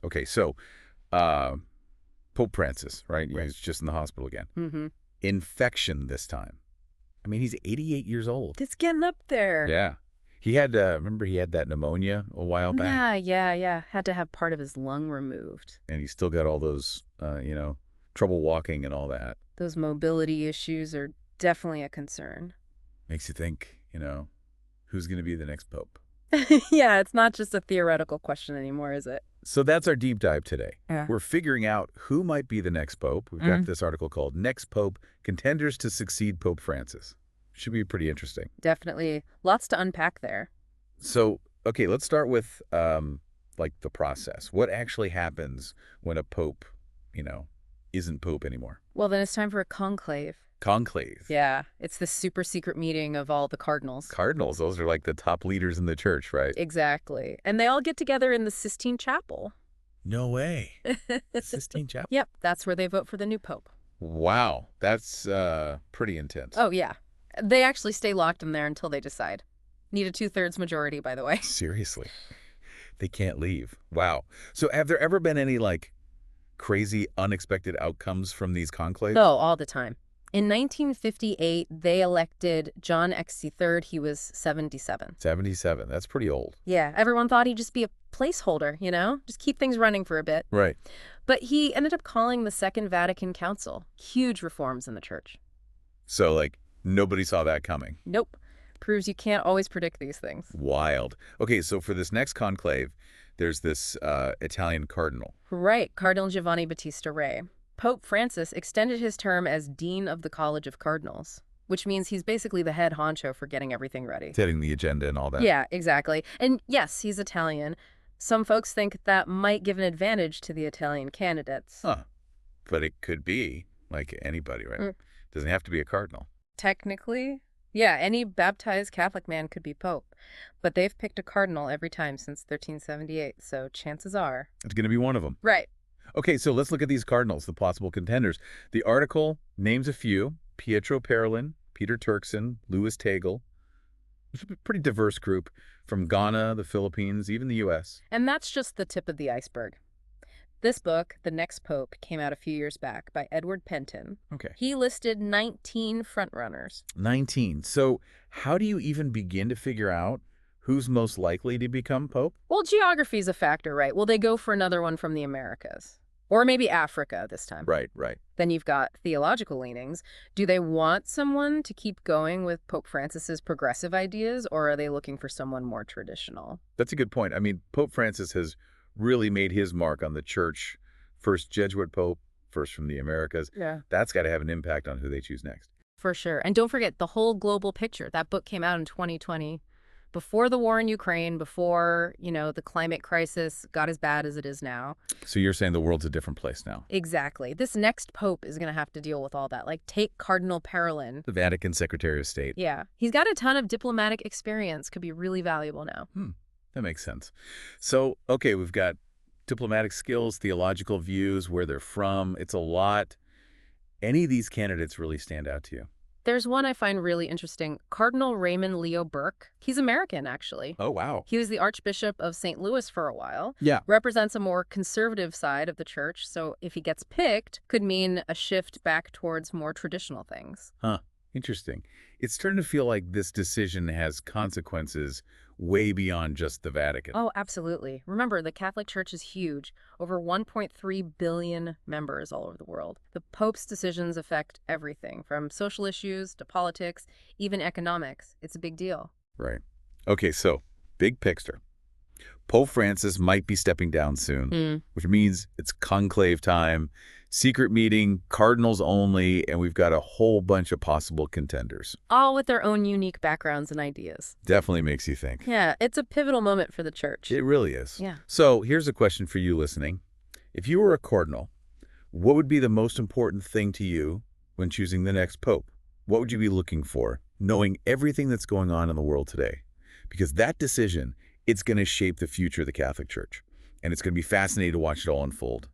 Okay, so uh, Pope Francis, right? Right. He's just in the hospital again. Mm-hmm. Infection this time. I mean, he's 88 years old. It's getting up there. Yeah. He had, remember he had that pneumonia a while back? Yeah. Had to have part of his lung removed. And he's still got all those, trouble walking and all that. Those mobility issues are definitely a concern. Makes you think, who's going to be the next pope? Yeah, it's not just a theoretical question anymore, is it? So that's our deep dive today. Yeah. We're figuring out who might be the next pope. We've got this article called Next Pope, Contenders to Succeed Pope Francis. Should be pretty interesting. Definitely. Lots to unpack there. So, okay, let's start with, the process. What actually happens when a pope, isn't pope anymore? Well, then it's time for a conclave. Conclave. Yeah, it's the super secret meeting of all the cardinals. Cardinals, those are like the top leaders in the church, right? Exactly. And they all get together in the Sistine Chapel. No way. Sistine Chapel? Yep, that's where they vote for the new pope. Wow, that's pretty intense. Oh, yeah. They actually stay locked in there until they decide. Need a 2/3 majority, by the way. Seriously. They can't leave. Wow. So have there ever been any, crazy, unexpected outcomes from these conclaves? Oh, all the time. In 1958, they elected John XC3rd. He was 77. 77. That's pretty old. Yeah, everyone thought he'd just be a placeholder, just keep things running for a bit. Right. But he ended up calling the Second Vatican Council. Huge reforms in the church. So, nobody saw that coming. Nope. Proves you can't always predict these things. Wild. Okay, so for this next conclave, there's this Italian cardinal. Right, Cardinal Giovanni Battista Re. Pope Francis extended his term as Dean of the College of Cardinals, which means he's basically the head honcho for getting everything ready. Setting the agenda and all that. Yeah, exactly. And yes, he's Italian. Some folks think that might give an advantage to the Italian candidates. Huh. But it could be, like anybody, right? Doesn't have to be a cardinal. Technically, yeah, any baptized Catholic man could be pope. But they've picked a cardinal every time since 1378, so chances are... It's going to be one of them. Right. Okay, so let's look at these cardinals, the possible contenders. The article names a few: Pietro Parolin, Peter Turkson, Louis Tegel. It's a pretty diverse group from Ghana, the Philippines, even the U.S. And that's just the tip of the iceberg. This book, The Next Pope, came out a few years back by Edward Penton. Okay. He listed 19 frontrunners. 19. So how do you even begin to figure out who's most likely to become pope? Well, geography's a factor, right? Will they go for another one from the Americas? Or maybe Africa this time. Right. Then you've got theological leanings. Do they want someone to keep going with Pope Francis's progressive ideas, or are they looking for someone more traditional? That's a good point. I mean, Pope Francis has really made his mark on the church. First Jesuit pope, first from the Americas. Yeah. That's got to have an impact on who they choose next. For sure. And don't forget the whole global picture. That book came out in 2020. Before the war in Ukraine, before, the climate crisis got as bad as it is now. So you're saying the world's a different place now? Exactly. This next pope is going to have to deal with all that. Take Cardinal Parolin. The Vatican Secretary of State. Yeah. He's got a ton of diplomatic experience. Could be really valuable now. That makes sense. So, okay, we've got diplomatic skills, theological views, where they're from. It's a lot. Any of these candidates really stand out to you? There's one I find really interesting. Cardinal Raymond Leo Burke. He's American, actually. Oh, wow. He was the Archbishop of St. Louis for a while. Yeah. Represents a more conservative side of the church, so if he gets picked, could mean a shift back towards more traditional things. Huh. Interesting. It's starting to feel like this decision has consequences way beyond just the Vatican. Oh, absolutely. Remember, the Catholic Church is huge. Over 1.3 billion members all over the world. The Pope's decisions affect everything, from social issues to politics, even economics. It's a big deal. Right. Okay, so big picture. Pope Francis might be stepping down soon, which means it's conclave time, secret meeting, cardinals only, and we've got a whole bunch of possible contenders. All with their own unique backgrounds and ideas. Definitely makes you think. Yeah, it's a pivotal moment for the church. It really is. Yeah. So here's a question for you listening. If you were a cardinal, what would be the most important thing to you when choosing the next pope? What would you be looking for, knowing everything that's going on in the world today? Because that decision, it's going to shape the future of the Catholic Church. And it's going to be fascinating to watch it all unfold.